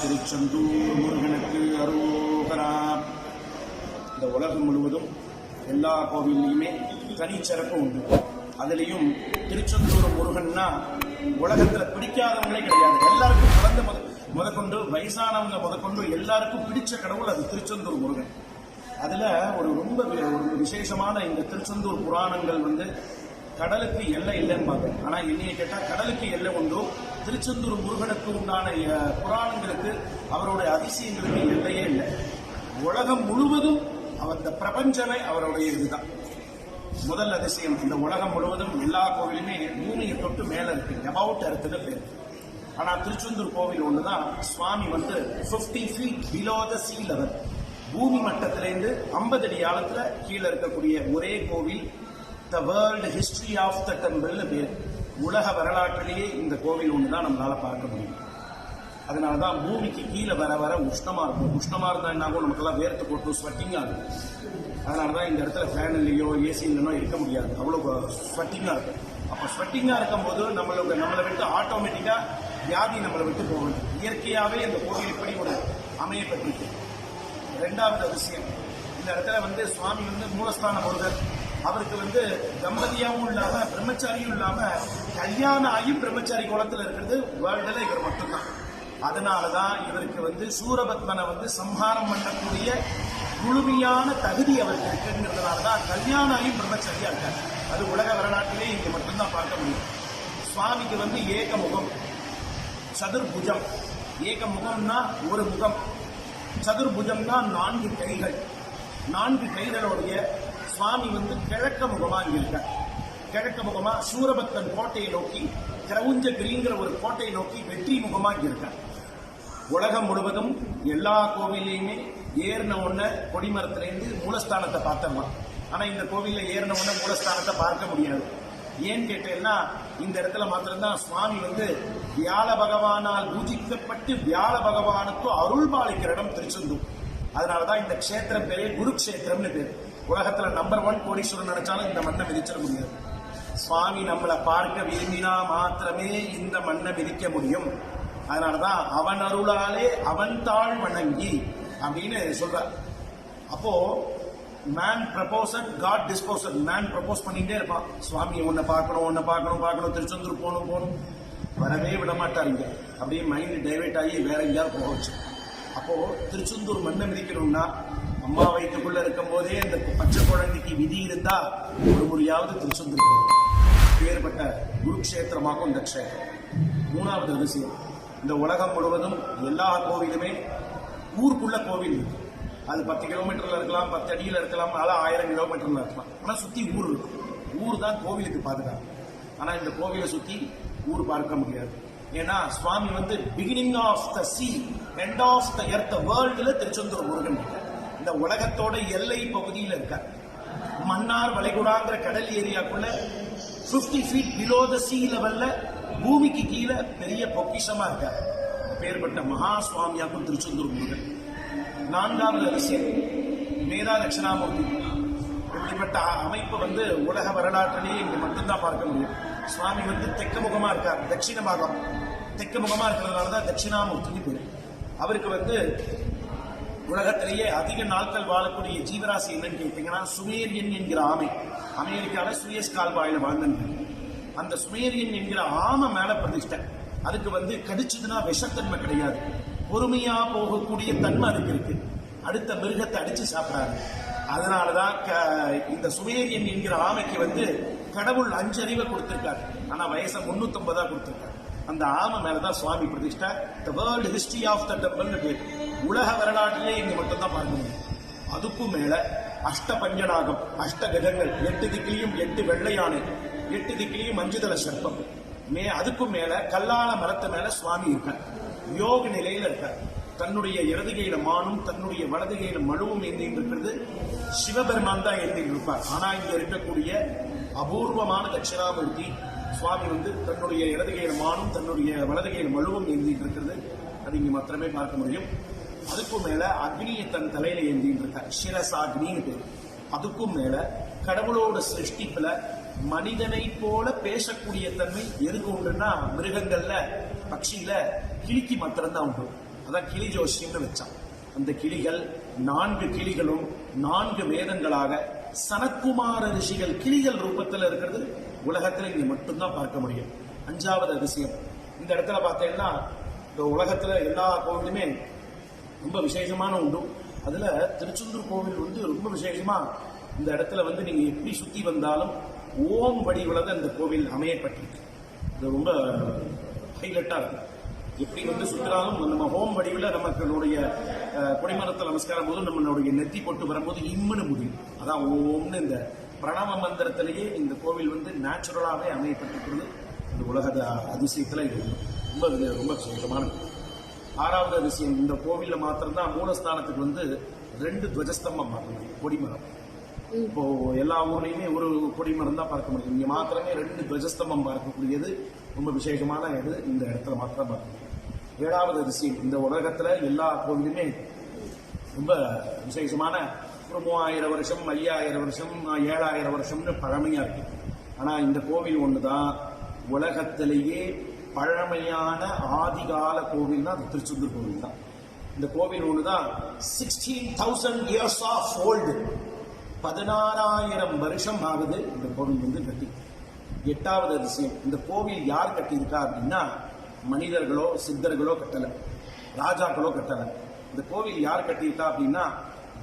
திருச்செந்தூர் முருகனுக்கு அரோகரா. இந்த உலகம் முழுவதும் எல்லா கோவில்லையுமே தனிச்சிறப்பு உண்டு. அதுலேயும் திருச்செந்தூர் முருகன்னா உலகத்தில் பிடிக்காதவங்களே கிடையாது. எல்லாருக்கும் குழந்தை முதற்கொண்டு வயசானவங்க முதற்கொண்டு எல்லாருக்கும் பிடிச்ச கடவுள் அது திருச்செந்தூர் முருகன். அதில் ஒரு விசேஷமான இந்த திருச்செந்தூர் புராணங்கள் கடலுக்கு எல்லை இல்லைன்னு. ஆனால் என்னைய கேட்டால் கடலுக்கு எல்லை உண்டோ, திருச்செந்தூர் முருகனுக்கு உண்டான புராணங்களுக்கு அவருடைய அதிசயங்களுக்கு எல்லையே இல்லை. உலகம் முழுவதும் அந்த பிரபஞ்சமே அவருடைய இதுதான். முதல் அதிசயம், இந்த உலகம் முழுவதும் எல்லா கோவிலுமே பூமியை தொட்டு மேல இருக்கு, அபவுட் எர்த்னு பேர். ஆனா திருச்செந்தூர் கோவில் ஒண்ணுதான் சுவாமி 50 feet below the sea level, பூமி மட்டத்திலிருந்து 50 அடி ஆழத்துல கீழே இருக்கக்கூடிய ஒரே கோவில். The world history of the டெம்பிள்னு பேர். உலக வரலாற்றிலேயே இந்த கோவில் ஒண்ணுதான் நம்மளால பார்க்க முடியும். அதனாலதான் பூமிக்கு கீழே வர வர உஷ்ணமா இருக்கும். உஷ்ணமா இருந்தா என்னாகும், நமக்கெல்லாம் வேர்த்து போட்டு ஸ்வெட்டிங்கா இருக்கும். அதனாலதான் இந்த இடத்துல ஃபேன் இல்லையோ ஏசி இல்லைனோ இருக்க முடியாது, அவ்வளவு ஸ்வெட்டிங்கா இருக்கும். அப்ப ஸ்வெட்டிங்கா இருக்கும் போது நம்மளை விட்டு ஆட்டோமேட்டிக்கா வியாதி நம்மளை விட்டு போகணும். இயற்கையாவே இந்த கோவில் இப்படி ஒரு அமையப்பட்டிருக்கு. இரண்டாவது அதிசயம், இந்த இடத்துல சுவாமி மூலஸ்தான முருகர். அவருக்கு தம்பதியாவும் இல்லாம பிரம்மச்சாரியும் இல்லாம கல்யாணம் ஆகியும் பிரம்மச்சாரி குளத்துல இருக்கிறது வேர்ல்டுல இவர் மட்டும்தான். அதனாலதான் இவருக்கு சூரபத்மனை சம்ஹாரம் பண்ணக்கூடிய முழுமையான தகுதி அவருக்கு இருக்குங்கிறதுனாலதான் கல்யாணம் ஆகியும் பிரம்மச்சாரியா இருக்காரு. அது உலக வரலாற்றிலே இங்க மட்டும்தான் பார்க்க முடியும். சுவாமிக்கு ஏகமுகம், சதுர்புஜம். ஏகமுகம்னா ஒரு முகம், சதுர்புஜம்னா 4 கைகள். 4 கைகளோடைய சுவாமி கிழக்க முகமா இங்க இருக்க. கிழக்க முகமா சூரபத்மன் கோட்டையை நோக்கி, கிரவுஞ்சகிரிங்கிற ஒரு கோட்டையை நோக்கி வெற்றி முகமா இங்க இருக்க. உலகம் முழுவதும் எல்லா கோவிலையுமே ஏறின உடனே கொடிமரத்திலேருந்து மூலஸ்தானத்தை பார்த்தோம்னா, ஆனா இந்த கோவில்ல ஏறின உடனே மூலஸ்தானத்தை பார்க்க முடியாது. ஏன்னு கேட்டேன்னா, இந்த இடத்துல மாத்திரம்தான் சுவாமி வியாழ பகவானால் பூஜிக்கப்பட்டு வியாழ பகவானுக்கு அருள் பாலிக்கிற இடம் திருச்செந்தூர். அதனாலதான் இந்த கஷேத்திரம் பேரே குருக்ஷேத்திரம்னு பேரு. உலகத்துல நம்பர் 1 கோடீஸ்வரன் நினைச்சாலும் இந்த மண்ணை மிதிச்சிட முடியாது. சுவாமி நம்மளை பார்க்க விரும்பினா மாத்திரமே இந்த மண்ணை மிதிக்க முடியும். அதனாலதான் அவன் அருளாலே அவன் தாழ் வணங்கி அப்படின்னு சொல்றார். அப்போ மேன் ப்ரப்போசட், காட் டிஸ்போசட். மேன் ப்ரப்போஸ் பண்ணிட்டே இருப்பான், சுவாமி உன்னை பார்க்கணும், திருச்செந்தூர் போகணும், வரவே விட மாட்டாருங்க. அப்படியே மைண்ட் டைவர்ட் ஆகி வேற எங்கேயாவது போக வச்சு. அப்போ திருச்செந்தூர் மண்ணை மிதிக்கணும்னா அம்மா வயிற்றுக்குள்ள இருக்கும் போதே இந்த பச்சை குழந்தைக்கு விதி இருந்தா ஒரு முறையாவது திருச்செந்தூர் பேர்பட்ட குருக்ஷேத்திரமாகும் இந்த க்ஷேத்திரம். மூணாவது அதிசயம், இந்த உலகம் முழுவதும் எல்லா கோவிலுமே ஊருக்குள்ள கோவில் இருக்கு. அது 10 கிலோமீட்டர்ல இருக்கலாம், 10 அடியில இருக்கலாம், 1000 கிலோமீட்டர்ல இருக்கலாம். ஆனா சுத்தி ஊர் இருக்கு. ஊர் தான் கோவிலுக்கு பாதுகாப்பு. ஆனா இந்த கோவிலை சுத்தி ஊர் பார்க்க முடியாது. ஏன்னா சுவாமி beginning of the sea, end of the earth, வேர்ல்டுல திருச்செந்தூர் முருகன் இந்த உலகத்தோட எல்லை பகுதியில் இருக்கார். மன்னார் வளைகுடாங்கிற கடல் ஏரியாக்குள்ள 50 feet below the sea லெவல்ல பூமிக்கு கீழே பெரிய பொக்கிஷமா இருக்கார். பேர்பட்ட மகா சுவாமியாக்கும் திருச்செந்தூர் முருகன். நான்காவது அதிசயம், மேதா தட்சிணாமூர்த்தி. இப்படிப்பட்ட அமைப்பு உலக வரலாற்றிலேயே இங்க மட்டும்தான் பார்க்க முடியும். சுவாமி தெற்கு முகமா இருக்கார், தட்சிண பாகம் தெற்கு முகமா இருக்கிறதுனாலதான் தட்சிணாமூர்த்தின்னு பேரு. அவருக்கு உலகத்திலேயே அதிக நாட்கள் வாழக்கூடிய ஜீவராசி என்னன்னு கேட்டீங்கன்னா சுமேரியன் என்கிற ஆமை. அமெரிக்கால சுயஸ் கால்வாயில வாழ்ந்து அந்த சுமேரியன் என்கிற ஆமை மேல பிரதிஷ்டை. அதுக்கு கடிச்சதுன்னா விஷத்தன்மை கிடையாது, பொறுமையா போகக்கூடிய தன்மை அதுக்கு இருக்கு. அடுத்த மிருகத்தை அடிச்சு சாப்பிடாது. அதனாலதான் இந்த சுமேரியன் என்கிற ஆமைக்கு கடவுள் 5 அறிவை கொடுத்திருக்காரு. ஆனா வயசை 350 கொடுத்திருக்காரு. அந்த ஆமை மேலதான் சுவாமி பிரதிஷ்டா. The world history of the டெம்பிள்னு பேர். உலக வரலாற்றிலே இங்க மட்டும் தான் பார்க்க முடியும். அதுக்கும் மேல அஷ்ட பஞ்சநாகம், 8 கஜங்கள், 8 திக்கிலையும் 8 வெள்ளை யானை, 8 திக்கிலையும் 5 தல சர்ப்பம். அதுக்கும் மேல கல்லால மரத்து மேல சுவாமி இருக்கார், யோக நிலையில இருக்கார். தன்னுடைய இடது கையில மானும் தன்னுடைய வலது கையில மழுவும் ஏந்திட்டு இருக்கிறது சிவபெருமான் தான் ஏந்திட்டு இருப்பார். ஆனா இங்க இருக்கக்கூடிய அபூர்வமான தட்சிணாமூர்த்தி சுவாமி தன்னுடைய இடது கையில மானும் தன்னுடைய வலது கையில மழுவும் ஏந்திட்டு இருக்கிறது. அது இங்க மாத்திரமே பார்க்க முடியும். அதுக்கும் மேல அக்னியை தன் தலையில ஏந்திட்டு இருக்கார், சிரசாக்னின்னு பேர். அதுக்கும் மேல கடவுளோட சிருஷ்டிப்புல மனிதனை போல பேசக்கூடிய தன்மை எதுக்கு உண்டுன்னா மிருகங்கள்ல பட்சியில கிளிக்கு மாத்திரம்தான் உண்டு. அதான் கிளி ஜோஷியம்னு வச்சான். அந்த கிளிகள் 4 கிளிகளும் 4 வேதங்களாக சனத்குமார ரிஷிகள் கிளிகள் ரூபத்தில் இருக்கிறது உலகத்துல இங்க மட்டும்தான் பார்க்க முடியும். 5வது அதிசயம் இந்த இடத்துல பார்த்தீங்கன்னா, இந்த உலகத்துல எல்லா கோவிலுமே ரொம்ப விசேஷமான உண்டு. அதுல திருச்செந்தூர் கோவில் வந்து ரொம்ப விசேஷமா இந்த இடத்துல வந்து நீங்க எப்படி சுத்தி வந்தாலும் ஓம் வடிவில் தான் இந்த கோவில் அமையப்பட்டிருக்கு. இது ரொம்ப ஹைலைட்டா இருக்கு. எப்படி வந்து சுத்தினாலும் நம்ம ஹோம் வடிவில் நமக்களுடைய கொடிமரத்தில் நமஸ்காரம் போது நம்மளுடைய நெத்தி போட்டு வரும்போது இம்முன்னு முடியும். அதான் ஓம்னு இந்த பிரணவ மந்திரத்திலேயே இந்த கோவில் வந்து நேச்சுரலாகவே அமையப்பட்டிருக்கிறது. இந்த உலக அதிசயத்தில் இது ரொம்ப ரொம்ப விசேஷமான. 6வது அதிசயம், இந்த கோவிலில் மாத்திரம்தான் மூலஸ்தானத்துக்கு வந்து 2 துவஜஸ்தம்பம் பார்க்க முடியும். கொடிமரம் இப்போ எல்லா ஊர்லயுமே ஒரு கொடிமரம் தான் பார்க்க முடியும். இங்க மாத்திரமே 2 துவஜஸ்தம்பம் பார்க்கக்கூடியது ரொம்ப விசேஷமான இது. இந்த இடத்துல மாத்திரம் பார்க்க முடியும். 7வது அதிசயம், இந்த உலகத்துல எல்லா கோவிலுமே ரொம்ப விசேஷமான ஒரு 3000 வருஷம் 5000 வருஷம் 7000 வருஷம்னு பழமையா இருக்கு. ஆனா இந்த கோவில் ஒண்ணுதான் உலகத்திலேயே பழமையான ஆதிகால கோவில் தான் திருச்செந்தூர் கோவில் தான். இந்த கோவில் ஒண்ணுதான் 16,000 years of old. 16,000 வருஷம் ஆகுது இந்த கோவில் வந்து கட்டி. 8வது அதிசயம், இந்த கோவில் யார் கட்டியிருக்கா அப்படின்னா மனிதர்களோ சித்தர்களோ கட்டல, ராஜாக்களோ கட்டல. இந்த கோவில் யார் கட்டியிருக்கா அப்படின்னா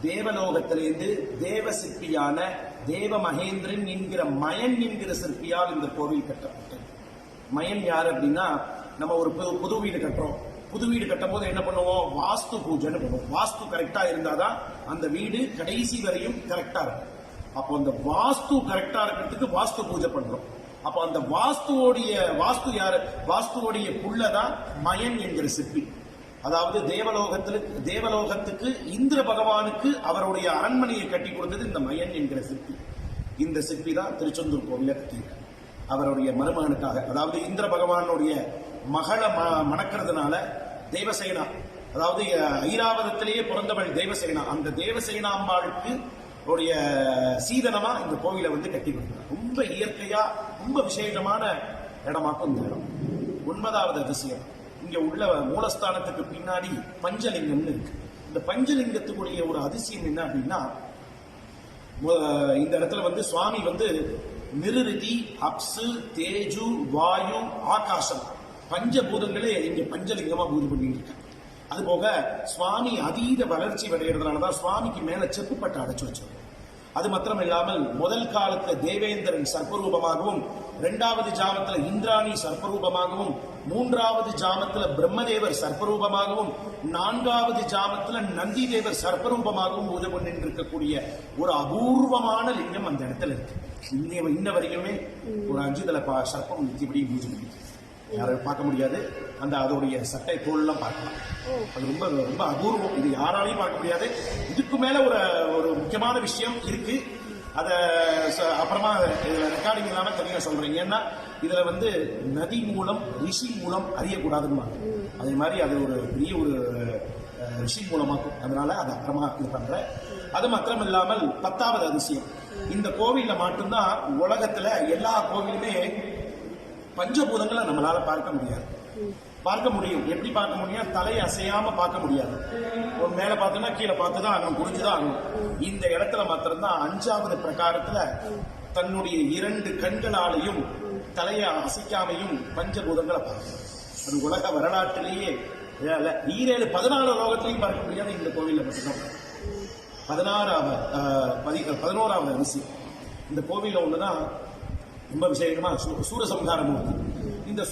தேவலோகத்திலிருந்து தேவ சிற்பியான தேவ மகேந்திரன் என்கிற மயன் என்கிற சிற்பியால் இந்த கோவில் கட்டப்பட்டது. மயன் யார் அப்படின்னா, நம்ம ஒரு புது வீடு கட்டுறோம். புது வீடு கட்டும் போது என்ன பண்ணுவோம், வாஸ்து பூஜைன்னு பண்ணுவோம். வாஸ்து கரெக்டா இருந்தாதான் அந்த வீடு கடைசி வரையும் கரெக்டா இருக்கும். அப்போ அந்த வாஸ்து கரெக்டா இருக்கிறதுக்கு வாஸ்து பூஜை பண்றோம். அப்போ அந்த வாஸ்துவோடைய புள்ளதான் மயன் என்கிற சிற்பி. அதாவது தேவலோகத்துக்கு இந்திர பகவானுக்கு அவருடைய அரண்மனையை கட்டி கொடுத்தது இந்த மயன் என்கிற சிற்பி. இந்த சிற்பி தான் திருச்செந்தூர் கோவிலை கட்டியிருக்கார் அவருடைய மருமகனுக்காக. அதாவது இந்திர பகவானுடைய மகளை மணக்கிறதுனால தேவசேனா, அதாவது ஐராவதத்திலேயே பிறந்தவள் தேவசேனா, அந்த தேவசேனா அம்பாளுக்கு உடைய சீதனமா இந்த கோவிலை வந்து கட்டி கொடுக்கிறார். ரொம்ப இயற்கையா ரொம்ப விசேஷமான இடமாக்கும் இந்த இடம். 9வது அதிசயம், இங்க உள்ள மூலஸ்தானத்துக்கு பின்னாடி பஞ்சலிங்கம்னு இருக்கு. இந்த பஞ்சலிங்கத்துக்குரிய ஒரு அதிசயம் என்ன அப்படின்னா, இந்த இடத்துல வந்து சுவாமி வந்து நிருதி, அப்சு, தேஜு, வாயு, ஆகாசம் பஞ்சபூதங்களே இங்க பஞ்சலிங்கமா பூஜை பண்ணிட்டு இருக்காங்க. அது போக சுவாமி அதீத வளர்ச்சி அடைகிறதுனாலதான் சுவாமிக்கு மேல செப்பு பட்டு அடைச்சு வச்சோம். அது மாத்திரம் இல்லாமல் முதல் காலத்துல தேவேந்திரன் சர்ப்பரூபமாகவும், 2வது ஜாமத்துல இந்திராணி சர்ப்பரூபமாகவும், 3வது ஜாமத்துல பிரம்மதேவர் சர்ப்பரூபமாகவும், 4வது ஜாமத்துல நந்தி தேவர் சர்ப்பரூபமாகவும் பூஜை பண்ணிட்டு இருக்கக்கூடிய ஒரு அபூர்வமான லிங்கம் அந்த இடத்துல இருக்கு. இன்ன வரைக்குமே ஒரு 5 தலை சர்ப்பம் நித்தியபடி பூஜை பண்ணிட்டு யாரும் பார்க்க முடியாது. அதோடைய சட்டை தோல்லாம் பார்க்கலாம். அது ரொம்ப ரொம்ப அபூர்வம். இது யாராலையும் பார்க்க முடியாது. இதுக்கு மேல ஒரு முக்கியமான விஷயம் இருக்கு. அத அப்புறமா ரெக்கார்டிங் இல்லாம தனியா சொல்றேன். ஏன்னா இதுல வந்து நதி மூலம் ரிஷி மூலம் அறியக்கூடாதுன்னு அதே மாதிரி அது ஒரு பெரிய ஒரு ரிஷி மூலமாக்கும். அதனால அது அப்புறமா இது பண்றேன். அது மாத்திரம் இல்லாமல் 10வது அதிசயம், இந்த கோவில்ல மட்டும்தான் உலகத்துல எல்லா கோவிலுமே பஞ்சபூதங்களை நம்மளால பார்க்க முடியாது. பார்க்க முடியும். எப்படி பார்க்க முடியும்? தலையை அசையாம பார்க்க முடியாது. ஒரு மேல பார்த்தோம்னா கீழே பார்த்துதான் ஆகணும், புரிஞ்சுதான் ஆகணும். இந்த இடத்துல மாத்திரம்தான் 5வது பிரகாரத்துல தன்னுடைய 2 கண்களாலையும் தலையை அசைக்காமையும் பஞ்சபூதங்களை பார்க்கணும். அது உலக வரலாற்றிலேயே 14 லோகத்திலையும் பார்க்க முடியாது. இந்த கோவில்ல மட்டும்தான் 11வது அதிசயம். இந்த கோவில்ல ஒண்ணுதான் ரொம்ப விசேஷமா சூரசம்ஹார மூர்த்தி. இந்த